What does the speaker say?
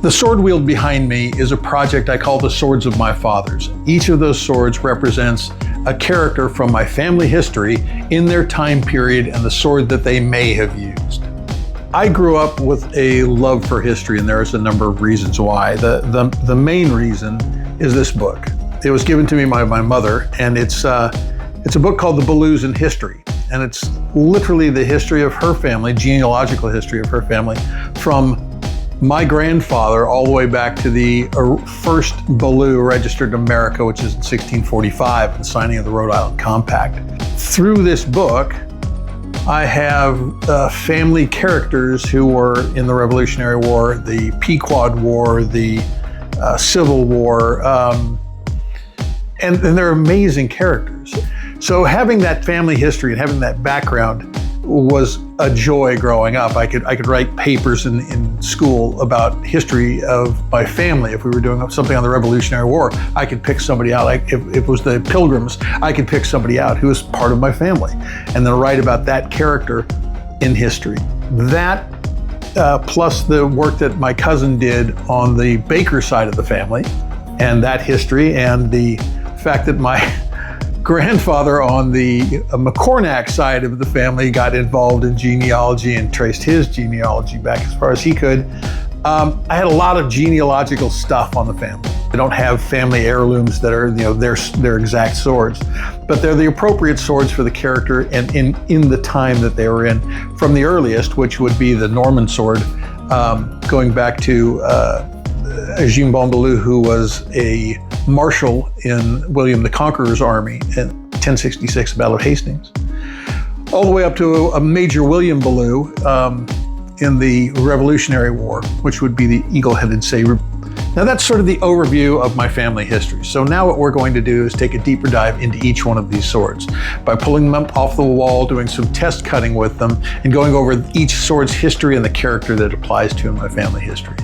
The sword wield behind me is a project I call the Swords of My Fathers. Each of those swords represents a character from my family history in their time period and the sword that they may have used. I grew up with a love for history, and there's a number of reasons why. The main reason is this book. It was given to me by my mother, and it's a book called The Bellews in History. And it's literally the history of her family, genealogical history of her family, from my grandfather all the way back to the first Bellew registered in America, which is in 1645, the signing of the Rhode Island Compact. Through this book, I have family characters who were in the Revolutionary War, the Pequod War, the Civil War, and they're amazing characters. So having that family history and having that background was a joy growing up. I could write papers in school about history of my family. If we were doing something on the Revolutionary War, I could pick somebody out. Like if it was the Pilgrims, I could pick somebody out who was part of my family and then write about that character in history. That plus the work that my cousin did on the Baker side of the family and that history, and the fact that my grandfather on the McCornack side of the family got involved in genealogy and traced his genealogy back as far as he could. I had a lot of genealogical stuff on the family. I don't have family heirlooms that are, their exact swords, but they're the appropriate swords for the character and in the time that they were in. From the earliest, which would be the Norman sword, going back to Eugene-Bon Bellew, who was a marshal in William the Conqueror's army in 1066, Battle of Hastings, all the way up to a Major William Bellew in the Revolutionary War, which would be the eagle-headed saber. Now that's sort of the overview of my family history. So now what we're going to do is take a deeper dive into each one of these swords by pulling them off the wall, doing some test cutting with them, and going over each sword's history and the character that it applies to in my family history.